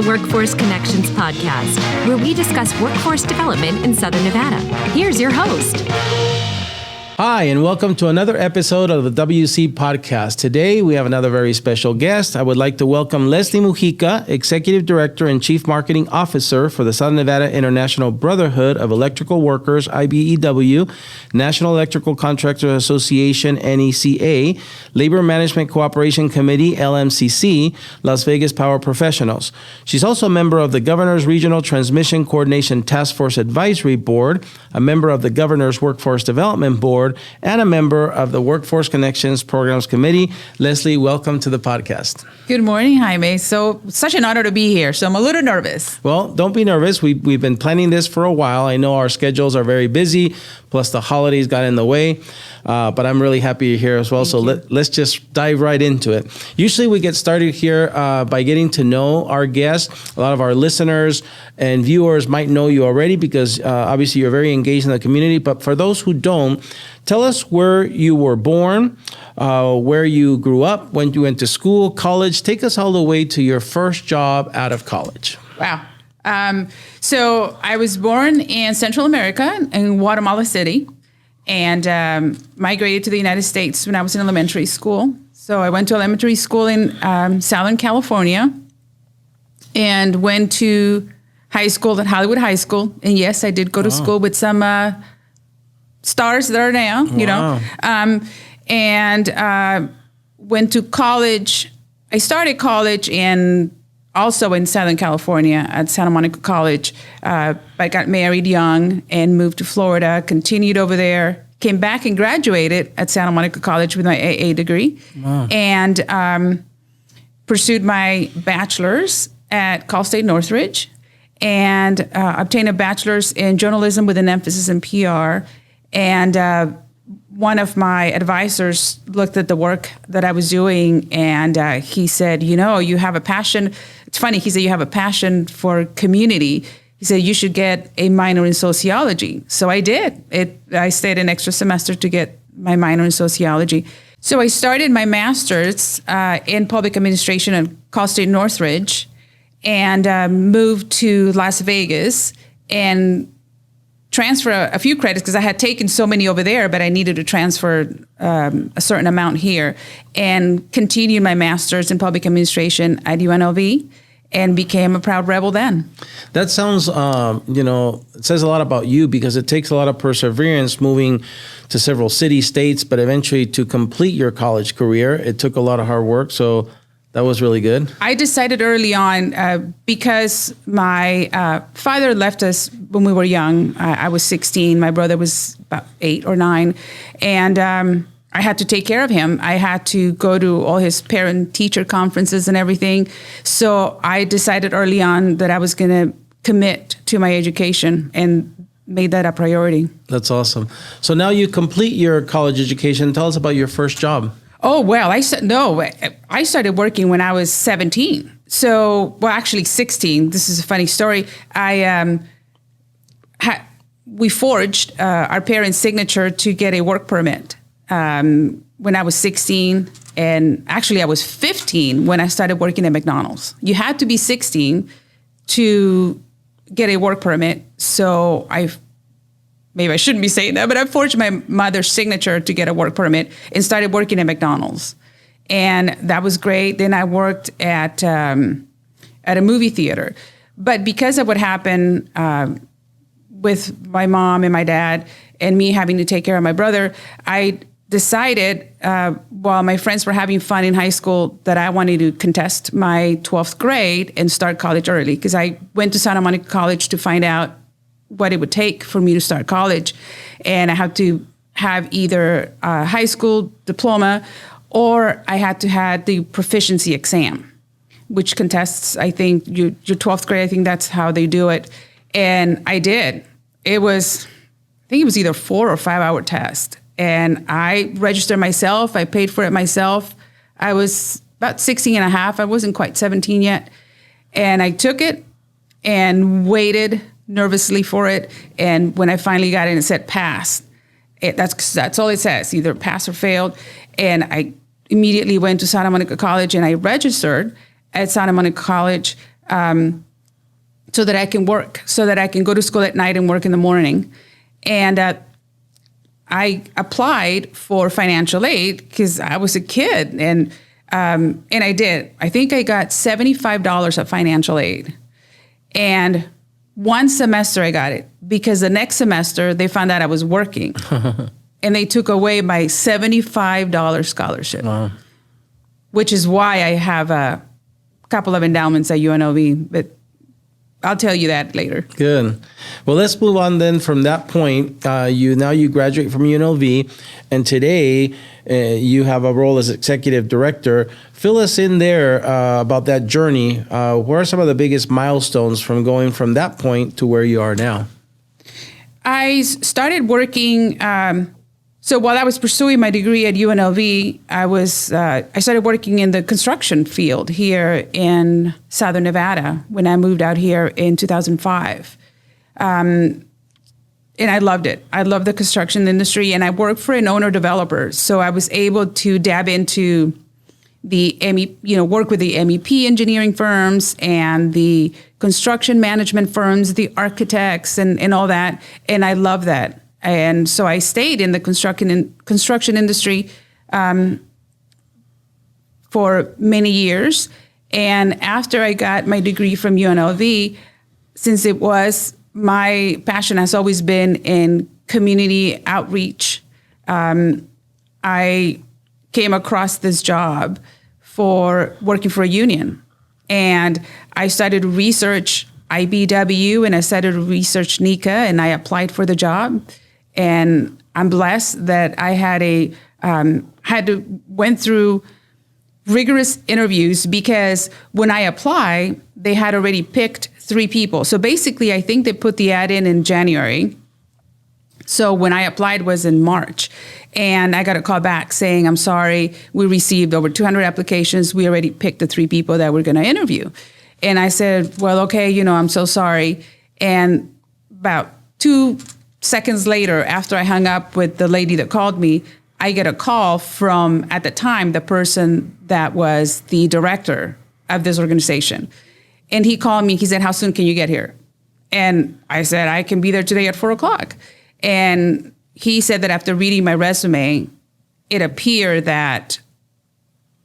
the Workforce Connections podcast, where we discuss workforce development in Southern Nevada. Here's your host. Hi, and welcome to another episode of the WC Podcast. Today, we have another very special guest. I would like to welcome Leslie Mujica, Executive Director and Chief Marketing Officer for the Southern Nevada International Brotherhood of Electrical Workers, IBEW, National Electrical Contractors Association, NECA, Labor Management Cooperation Committee, LMCC, Las Vegas Power Professionals. She's also a member of the Governor's Regional Transmission Coordination Task Force Advisory Board, a member of the Governor's Workforce Development Board, and a member of the Workforce Connections Programs Committee. Leslie, welcome to the podcast. Good morning, Jaime. Such an honor to be here. So I'm a little nervous. Well, don't be nervous. We've been planning this for a while. I know our schedules are very busy, plus the holidays got in the way. But I'm really happy you're here as well. Let's just dive right into it. Usually we get started here by getting to know our guests. A lot of our listeners and viewers might know you already because obviously you're very engaged in the community. But for those who don't, tell us where you were born, where you grew up, when you went to school, college. Take us all the way to your first job out of college. Wow. So I was born in Central America, in Guatemala City, and migrated to the United States when I was in elementary school. So I went to elementary school in Southern California and went to high school at Hollywood High School. And yes, I did go to school with some stars that are now, you know, and went to college. I started college also in Southern California at Santa Monica College. I got married young and moved to Florida, continued over there, came back and graduated at Santa Monica College with my AA degree, and pursued my bachelor's at Cal State Northridge, and obtained a bachelor's in journalism with an emphasis in PR. And one of my advisors looked at the work that I was doing, and he said, you know, you have a passion. It's funny, he said, you have a passion for community. He said, you should get a minor in sociology. So I did. I stayed an extra semester to get my minor in sociology. So I started my master's in public administration at Cal State Northridge, and moved to Las Vegas and transfer a few credits because I had taken so many over there, but I needed to transfer a certain amount here, and continued my master's in public administration at UNLV and became a proud rebel then. That sounds, it says a lot about you because it takes a lot of perseverance moving to several cities, states, but eventually to complete your college career. It took a lot of hard work. So that was really good. I decided early on because my father left us when we were young. I was 16. My brother was about 8 or 9. And I had to take care of him. I had to go to all his parent-teacher conferences and everything. So I decided early on that I was going to commit to my education and made that a priority. That's awesome. So now you complete your college education. Tell us about your first job. Oh, well, I started working when I was 17. So, well, actually 16. This is a funny story. We forged our parents' signature to get a work permit when I was 16. And actually, I was 15 when I started working at McDonald's. You had to be 16 to get a work permit. So maybe I shouldn't be saying that, but I forged my mother's signature to get a work permit and started working at McDonald's. And that was great. Then I worked at a movie theater. But because of what happened with my mom and my dad and me having to take care of my brother, I decided while my friends were having fun in high school that I wanted to contest my 12th grade and start college early, because I went to Santa Monica College to find out what it would take for me to start college. And I had to have either a high school diploma or I had to have the proficiency exam, which contests, I think, your 12th grade. I think that's how they do it. And I did. I think it was either 4 or 5 hour test. And I registered myself. I paid for it myself. I was about 16 and a half. I wasn't quite 17 yet. And I took it and waited nervously for it. And when I finally got in, it said pass. That's all it says, either pass or failed. And I immediately went to Santa Monica College and I registered at Santa Monica College so that I can work, so that I can go to school at night and work in the morning. And I applied for financial aid because I was a kid, and I did. I think I got $75 of financial aid. And one semester I got it because the next semester they found out I was working and they took away my $75 scholarship, wow. Which is why I have a couple of endowments at UNLV, but I'll tell you that later. Good. Well, let's move on then from that point. You graduate from UNLV, and today you have a role as executive director. Fill us in there about that journey. What are some of the biggest milestones from going from that point to where you are now? I started working. So while I was pursuing my degree at UNLV, I started working in the construction field here in Southern Nevada when I moved out here in 2005. And I loved it. I loved the construction industry, and I worked for an owner-developer. So I was able to dab into the work with the MEP engineering firms and the construction management firms, the architects, and all that. And I love that. And so I stayed in the construction industry for many years. And after I got my degree from UNLV, since it was my passion has always been in community outreach, I came across this job for working for a union. And I started to research IBEW, and I started to research NECA, and I applied for the job. And I'm blessed that I went through rigorous interviews, because when I applied, they had already picked 3 people. So basically, I think they put the ad in January. So when I applied was in March, and I got a call back saying, "I'm sorry, we received over 200 applications. We already picked the 3 people that we're going to interview." And I said, "Well, okay, I'm so sorry." And about 2 seconds later, after I hung up with the lady that called me, I get a call from, at the time, the person that was the director of this organization. And he called me. He said, "How soon can you get here?" And I said, "I can be there today at 4:00. And he said that after reading my resume, it appeared that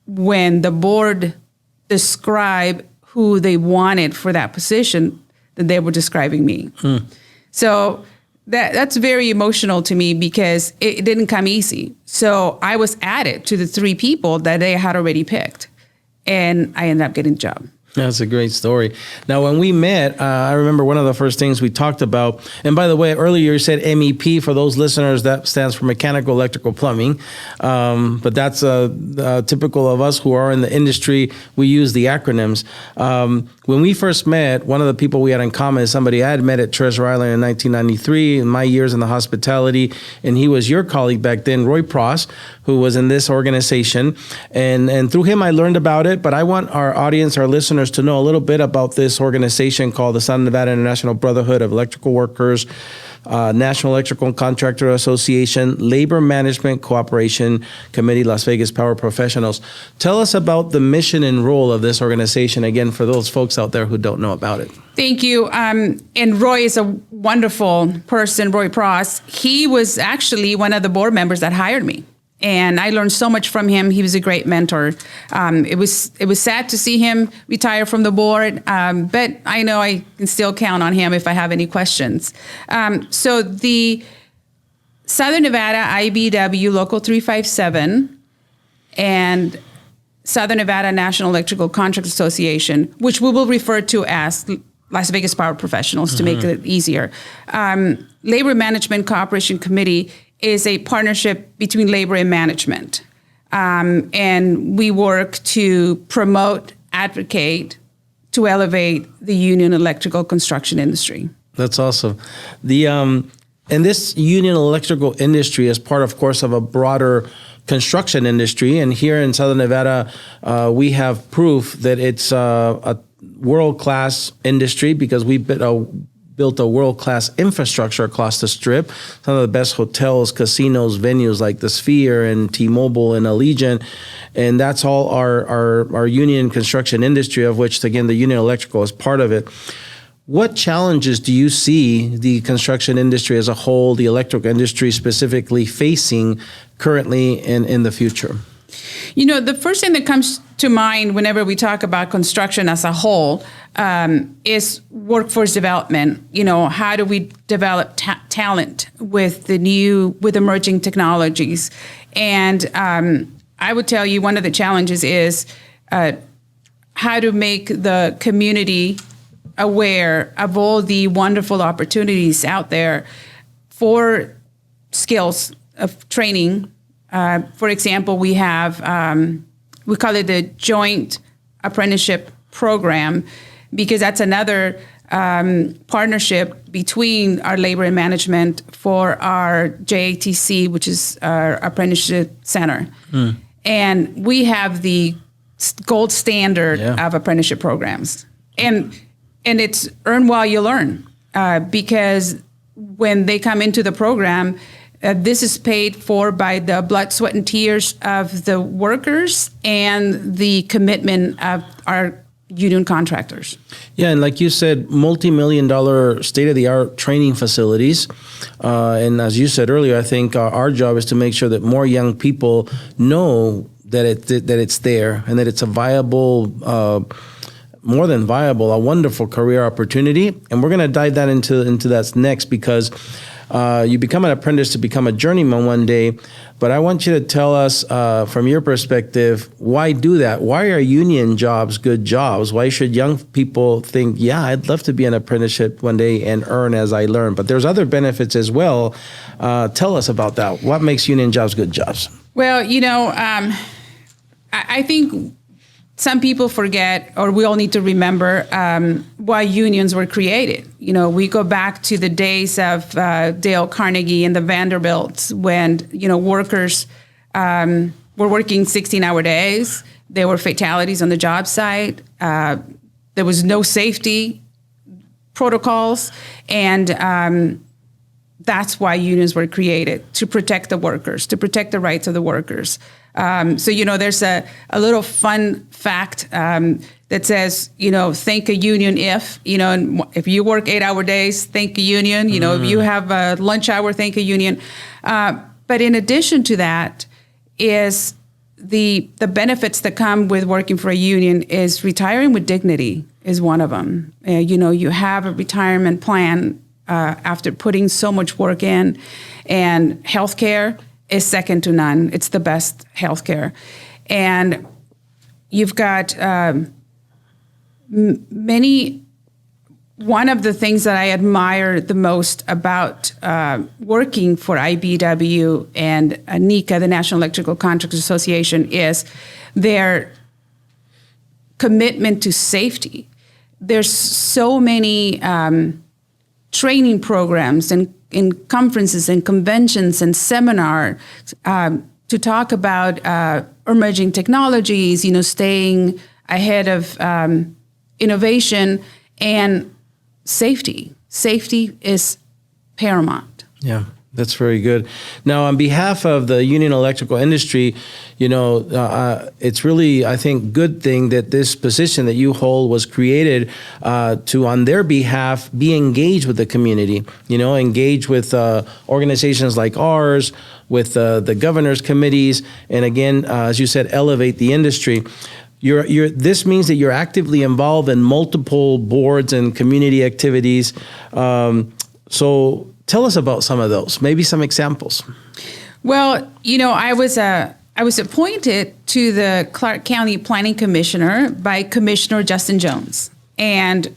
when the board described who they wanted for that position, that they were describing me. So that's very emotional to me, because it didn't come easy. So I was added to the 3 people that they had already picked, and I ended up getting the job. That's a great story. Now, when we met, I remember one of the first things we talked about, and by the way, earlier you said MEP. For those listeners, that stands for mechanical, electrical, plumbing. But that's typical of us who are in the industry. We use the acronyms. When we first met, one of the people we had in common is somebody I had met at Treasure Island in 1993, in my years in the hospitality, and he was your colleague back then, Roy Pross, who was in this organization. And through him, I learned about it. But I want our audience, our listeners, to know a little bit about this organization called the Southern Nevada International Brotherhood of Electrical Workers, National Electrical and Contractor Association, Labor Management Cooperation Committee, Las Vegas Power Professionals. Tell us about the mission and role of this organization, again, for those folks out there who don't know about it. Thank you. And Roy is a wonderful person, Roy Pross. He was actually one of the board members that hired me. And I learned so much from him. He was a great mentor. It was sad to see him retire from the board, but I know I can still count on him if I have any questions. So the Southern Nevada IBEW Local 357 and Southern Nevada National Electrical Contractors Association, which we will refer to as Las Vegas Power Professionals to make it easier. Labor Management Cooperation Committee is a partnership between labor and management. And we work to promote, advocate, to elevate the union electrical construction industry. That's awesome. And this union electrical industry is part, of course, of a broader construction industry. And here in Southern Nevada, we have proof that it's a world-class industry, because we've built a world-class infrastructure across the Strip, some of the best hotels, casinos, venues like the Sphere and T-Mobile and Allegiant. And that's all our union construction industry, of which, again, the Union Electrical is part of it. What challenges do you see the construction industry as a whole, the electrical industry specifically, facing currently and in the future? The first thing that comes to mind whenever we talk about construction as a whole is workforce development. How do we develop talent with emerging technologies? And I would tell you one of the challenges is how to make the community aware of all the wonderful opportunities out there for skills of training. For example, we have, we call it the Joint Apprenticeship Program, because that's another partnership between our labor and management for our JATC, which is our apprenticeship center. And we have the gold standard of apprenticeship programs. And it's earn while you learn, because when they come into the program, this is paid for by the blood, sweat, and tears of the workers and the commitment of our union contractors. Yeah, and like you said, multi-million-dollar state-of-the-art training facilities. And as you said earlier, I think our job is to make sure that more young people know that it's there and that it's a viable, more than viable, a wonderful career opportunity. And we're going to dive that into that next, because you become an apprentice to become a journeyman one day. But I want you to tell us, from your perspective, why do that? Why are union jobs good jobs? Why should young people think, I'd love to be an apprenticeship one day and earn as I learn? But there's other benefits as well. Tell us about that. What makes union jobs good jobs? Well, I think some people forget, or we all need to remember, why unions were created. We go back to the days of Dale Carnegie and the Vanderbilts, when, workers were working 16-hour days. There were fatalities on the job site. There was no safety protocols. And that's why unions were created, to protect the workers, to protect the rights of the workers. So, there's a little fun fact that says, thank a union if you work 8-hour days, thank a union. If you have a lunch hour, thank a union. But in addition to that is the benefits that come with working for a union is retiring with dignity is one of them. You have a retirement plan after putting so much work in, and healthcare is second to none. It's the best healthcare. And you've got one of the things that I admire the most about working for IBEW and NECA, the National Electrical Contractors Association, is their commitment to safety. There's so many training programs and in conferences and conventions and seminars to talk about emerging technologies, staying ahead of innovation and safety. Safety is paramount. Yeah, that's very good. Now, on behalf of the union electrical industry, it's really, I think, good thing that this position that you hold was created to, on their behalf, be engaged with the community, engage with organizations like ours, with the governor's committees, and again, as you said, elevate the industry. This means that you're actively involved in multiple boards and community activities. So tell us about some of those, maybe some examples. Well, I was appointed to the Clark County Planning Commissioner by Commissioner Justin Jones, and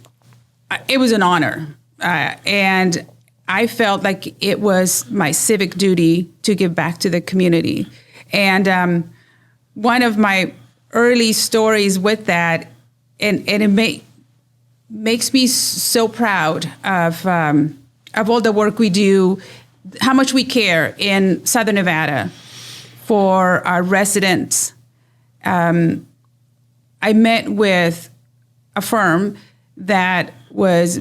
it was an honor. And I felt like it was my civic duty to give back to the community. And one of my early stories with that, and it makes me so proud of all the work we do, how much we care in Southern Nevada for our residents. I met with a firm that was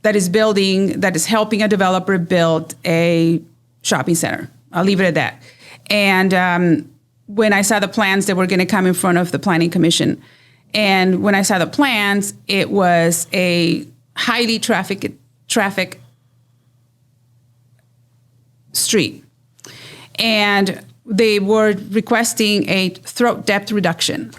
that is helping a developer build a shopping center. I'll leave it at that. And when I saw the plans that were going to come in front of the Planning Commission, and when I saw the plans, it was a highly traffic street. And they were requesting a throat depth reduction.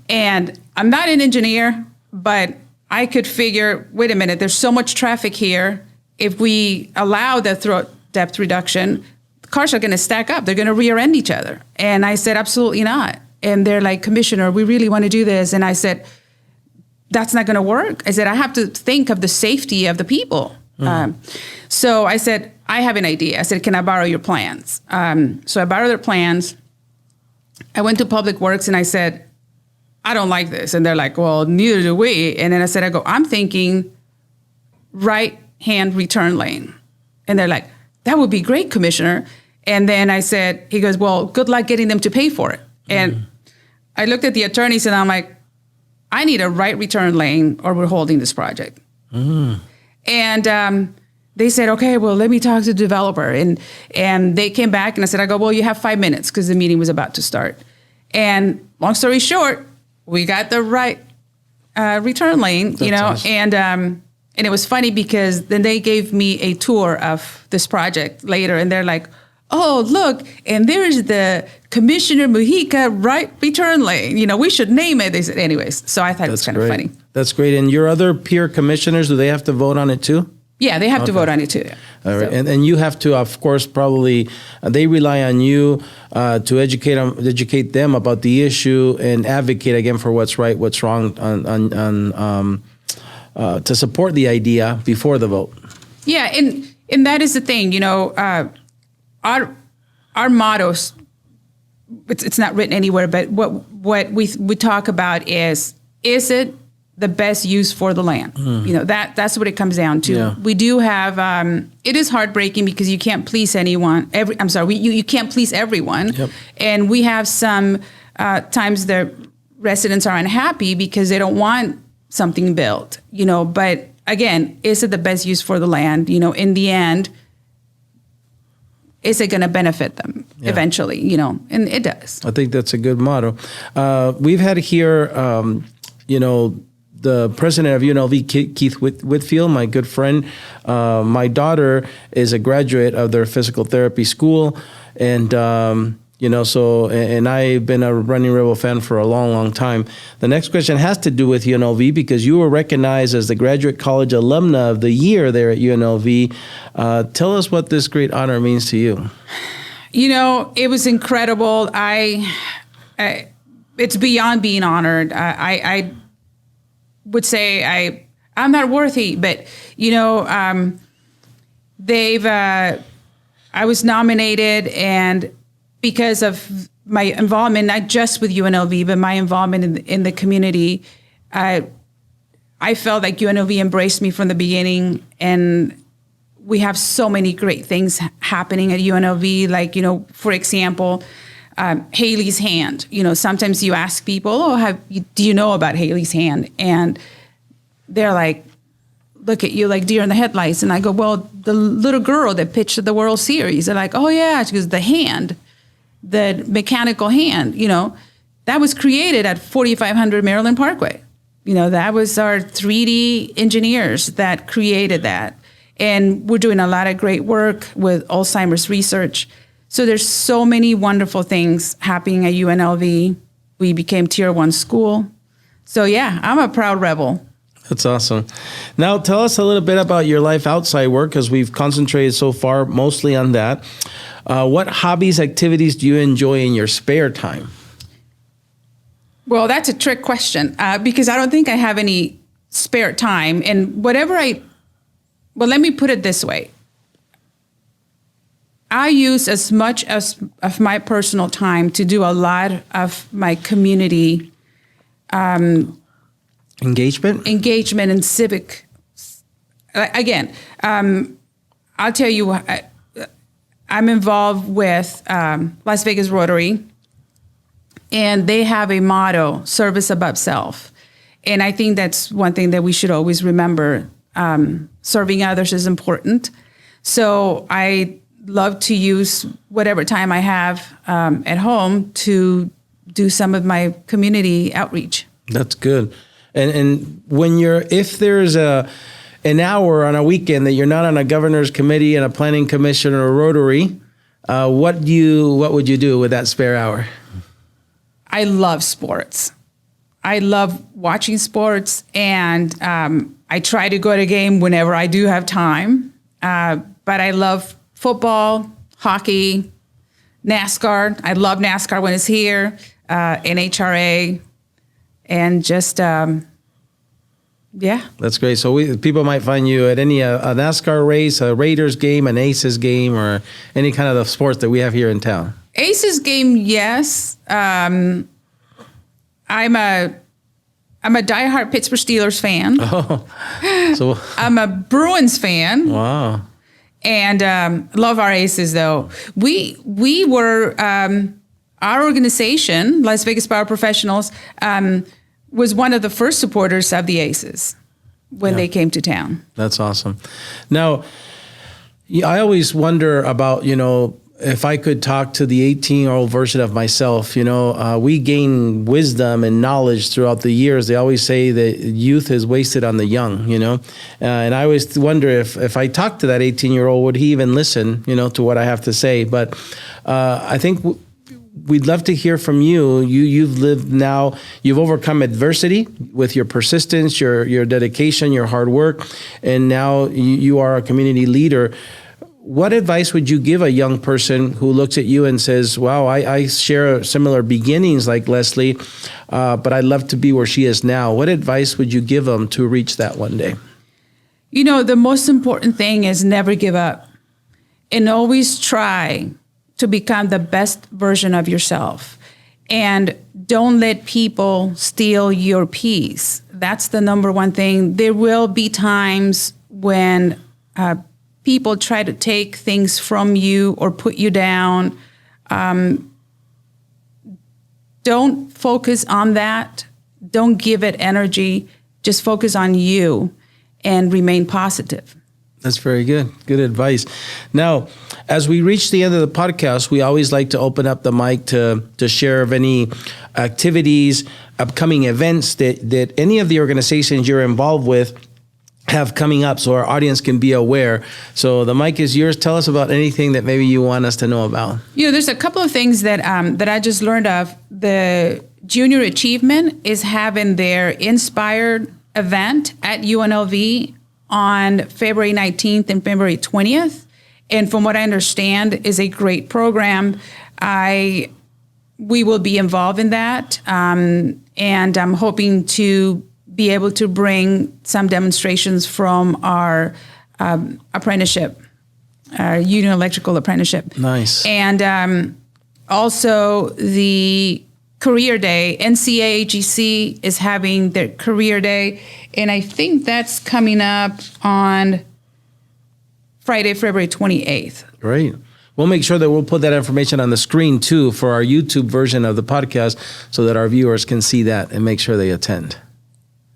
And I'm not an engineer, but I could figure, wait a minute, there's so much traffic here. If we allow the throat depth reduction, cars are going to stack up. They're going to rear end each other. And I said, absolutely not. And they're like, Commissioner, we really want to do this. And I said, that's not going to work. I said, I have to think of the safety of the people. So I said, I have an idea. I said, can I borrow your plans? So I borrowed their plans. I went to Public Works and I said, I don't like this. And they're like, well, neither do we. And then I said, I'm thinking right-hand return lane. And they're like, that would be great, Commissioner. And then I said, he goes, well, good luck getting them to pay for it. And I looked at the attorneys and I'm like, I need a right return lane or we're holding this project. And they said, okay, well, let me talk to the developer. And they came back and I said, well, you have 5 minutes because the meeting was about to start. And long story short, we got the right return lane, That's awesome. And it was funny because then they gave me a tour of this project later and they're like, oh, look, and there's the Commissioner Mujica right return lane. We should name it. They said, anyways. So I thought it was kind of funny. That's great. And your other peer commissioners, do they have to vote on it too? Yeah, they have to vote on it too. All right. And you have to, of course, probably, they rely on you to educate them about the issue and advocate again for what's right, what's wrong, to support the idea before the vote. Yeah, and that is the thing, our mottos, it's not written anywhere, but what we talk about is it the best use for the land? That's what it comes down to. Yeah. We do have, it is heartbreaking because you can't please anyone. You can't please everyone. Yep. And we have some times the residents are unhappy because they don't want something built, but again, is it the best use for the land? In the end, is it going to benefit them eventually? And it does. I think that's a good motto. We've had here, the president of UNLV, Keith Whitfield, my good friend. My daughter is a graduate of their physical therapy school. And, and I've been a Running Rebel fan for a long, long time. The next question has to do with UNLV because you were recognized as the Graduate College Alumna of the Year there at UNLV. Tell us what this great honor means to you. It was incredible. It's beyond being honored. I would say I'm not worthy, but I was nominated, and because of my involvement, not just with UNLV, but my involvement in the community, I felt like UNLV embraced me from the beginning, and we have so many great things happening at UNLV. Like, for example, Haley's Hand. Sometimes you ask people, do you know about Haley's Hand? And they're like, look at you like deer in the headlights. And I go, well, the little girl that pitched at the World Series. They're like, oh yeah, she goes, the hand, the mechanical hand, that was created at 4500 Maryland Parkway. That was our 3D engineers that created that. And we're doing a lot of great work with Alzheimer's research. So there's so many wonderful things happening at UNLV. We became Tier 1 school. So yeah, I'm a proud rebel. That's awesome. Now tell us a little bit about your life outside work, because we've concentrated so far mostly on that. What hobbies, activities do you enjoy in your spare time? Well, that's a trick question because I don't think I have any spare time. And well, let me put it this way. I use as much of my personal time to do a lot of my community engagement and civic. Again, I'll tell you, I'm involved with Las Vegas Rotary, and they have a motto, service above self. And I think that's one thing that we should always remember. Serving others is important. So I love to use whatever time I have at home to do some of my community outreach. That's good. And when if there's an hour on a weekend that you're not on a governor's committee and a planning commission or a Rotary, what would you do with that spare hour? I love sports. I love watching sports, and I try to go to a game whenever I do have time. But I love football, hockey, NASCAR. I love NASCAR when it's here, NHRA, and just, yeah. That's great. So people might find you at any a NASCAR race, a Raiders game, an Aces game, or any kind of the sports that we have here in town. Aces game, yes. I'm a diehard Pittsburgh Steelers fan. Oh, so I'm a Bruins fan. Wow. And love our Aces, though. We were, our organization, Las Vegas Power Professionals, was one of the first supporters of the Aces when they came to town. That's awesome. Now, I always wonder about, if I could talk to the 18-year-old version of myself, we gain wisdom and knowledge throughout the years. They always say that youth is wasted on the young, and I always wonder if I talk to that 18-year-old, would he even listen, to what I have to say? But I think we'd love to hear from you. You've lived now, you've overcome adversity with your persistence, your dedication, your hard work, and now you are a community leader. What advice would you give a young person who looks at you and says, wow, I share similar beginnings like Leslie, but I'd love to be where she is now? What advice would you give them to reach that one day? The most important thing is never give up and always try to become the best version of yourself. And don't let people steal your peace. That's the number one thing. There will be times when people try to take things from you or put you down. Don't focus on that. Don't give it energy. Just focus on you and remain positive. That's very good. Good advice. Now, as we reach the end of the podcast, we always like to open up the mic to share of any activities, upcoming events that any of the organizations you're involved with have coming up so our audience can be aware. So the mic is yours. Tell us about anything that maybe you want us to know about. There's a couple of things that I just learned of. The Junior Achievement is having their Inspired event at UNLV on February 19th and February 20th. And from what I understand, is a great program. We will be involved in that. And I'm hoping to be able to bring some demonstrations from our apprenticeship, our union electrical apprenticeship. Nice. And also the Career Day. NCAAGC is having their Career Day, and I think that's coming up on Friday, February 28th. Great. We'll make sure that we'll put that information on the screen, too, for our YouTube version of the podcast so that our viewers can see that and make sure they attend.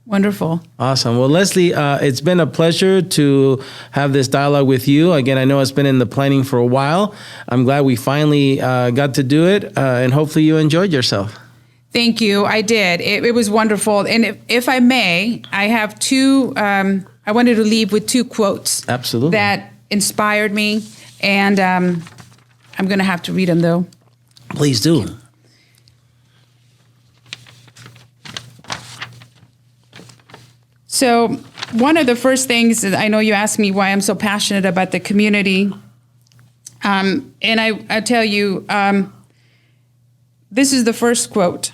Wonderful. Awesome. Well, Leslie, it's been a pleasure to have this dialogue with you. Again, I know it's been in the planning for a while. I'm glad we finally got to do it, and hopefully you enjoyed yourself. Thank you. I did. It was wonderful. And if I may, I have two, I wanted to leave with two quotes. Absolutely. That inspired me. And I'm going to have to read them, though. Please do. So one of the first things is, I know you asked me why I'm so passionate about the community. And I tell you, this is the first quote.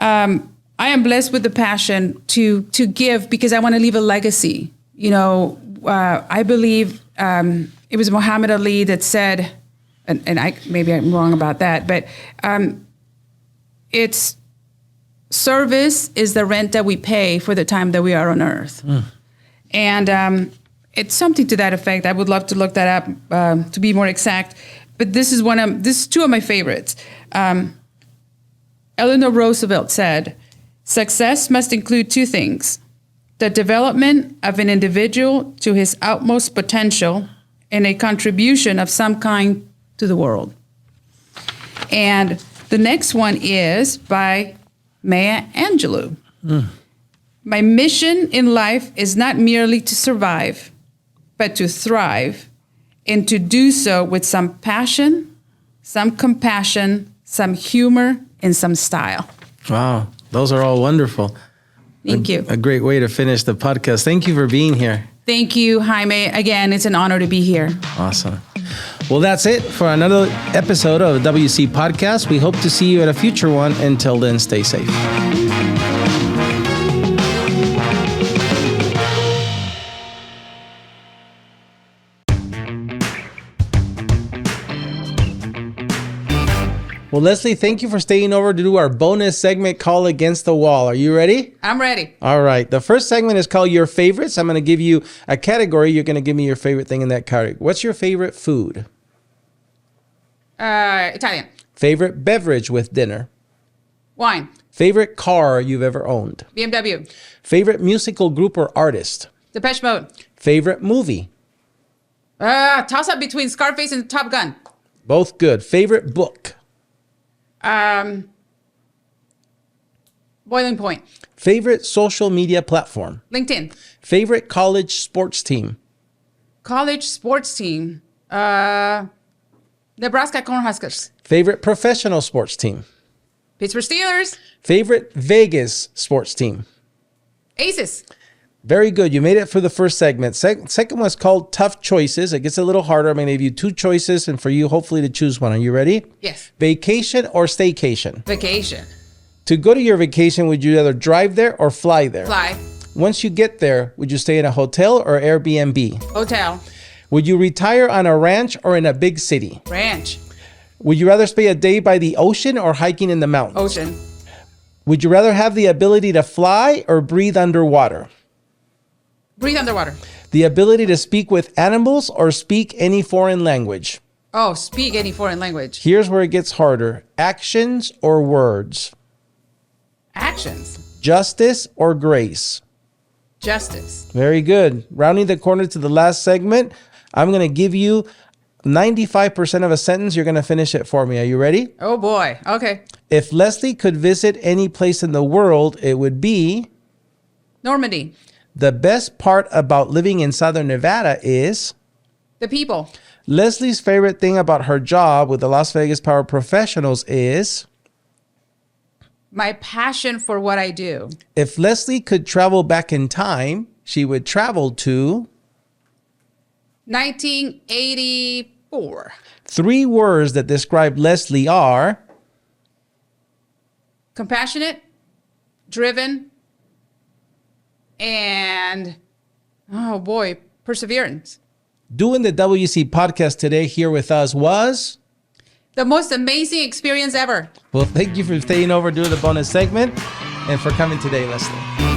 I am blessed with the passion to give because I want to leave a legacy. I believe it was Muhammad Ali that said, and maybe I'm wrong about that, but it's service is the rent that we pay for the time that we are on earth. And it's something to that effect. I would love to look that up to be more exact. But this is two of my favorites. Eleanor Roosevelt said, "Success must include two things: the development of an individual to his utmost potential and a contribution of some kind to the world. And the next one is by Maya Angelou. My mission in life is not merely to survive, but to thrive, and to do so with some passion, some compassion, some humor, and some style. Wow, those are all wonderful. Thank you. A great way to finish the podcast. Thank you for being here. Thank you, Jaime. Again, it's an honor to be here. Awesome. Well, that's it for another episode of the WC Podcast. We hope to see you at a future one. Until then, stay safe. Well, Leslie, thank you for staying over to do our bonus segment called Against the Wall. Are you ready? I'm ready. All right. The first segment is called Your Favorites. I'm going to give you a category. You're going to give me your favorite thing in that category. What's your favorite food? Italian. Favorite beverage with dinner? Wine. Favorite car you've ever owned? BMW. Favorite musical group or artist? Depeche Mode. Favorite movie? Toss up between Scarface and Top Gun. Both good. Favorite book? Boiling Point. Favorite social media platform? LinkedIn. Favorite college sports team? College sports team. Nebraska Cornhuskers. Favorite professional sports team? Pittsburgh Steelers. Favorite Vegas sports team? Aces. Very good. You made it for the first segment. Second one's called Tough Choices. It gets a little harder. I'm going to give you two choices and for you, hopefully, to choose one. Are you ready? Yes. Vacation or staycation? Vacation. To go to your vacation, would you rather drive there or fly there? Fly. Once you get there, would you stay in a hotel or Airbnb? Hotel. Would you retire on a ranch or in a big city? Ranch. Would you rather spend a day by the ocean or hiking in the mountains? Ocean. Would you rather have the ability to fly or breathe underwater? Breathe underwater. The ability to speak with animals or speak any foreign language? Oh, speak any foreign language. Here's where it gets harder. Actions or words? Actions. Justice or grace? Justice. Very good. Rounding the corner to the last segment, I'm going to give you 95% of a sentence. You're going to finish it for me. Are you ready? Oh, boy. Okay. If Leslie could visit any place in the world, it would be... Normandy. The best part about living in Southern Nevada is... The people. Leslie's favorite thing about her job with the Las Vegas Power Professionals is... My passion for what I do. If Leslie could travel back in time, she would travel to... 1984. 3 words that describe Leslie are... Compassionate, driven, and, oh boy, perseverance. Doing the WC podcast today here with us was... The most amazing experience ever. Well, thank you for staying over doing the bonus segment and for coming today, Leslie.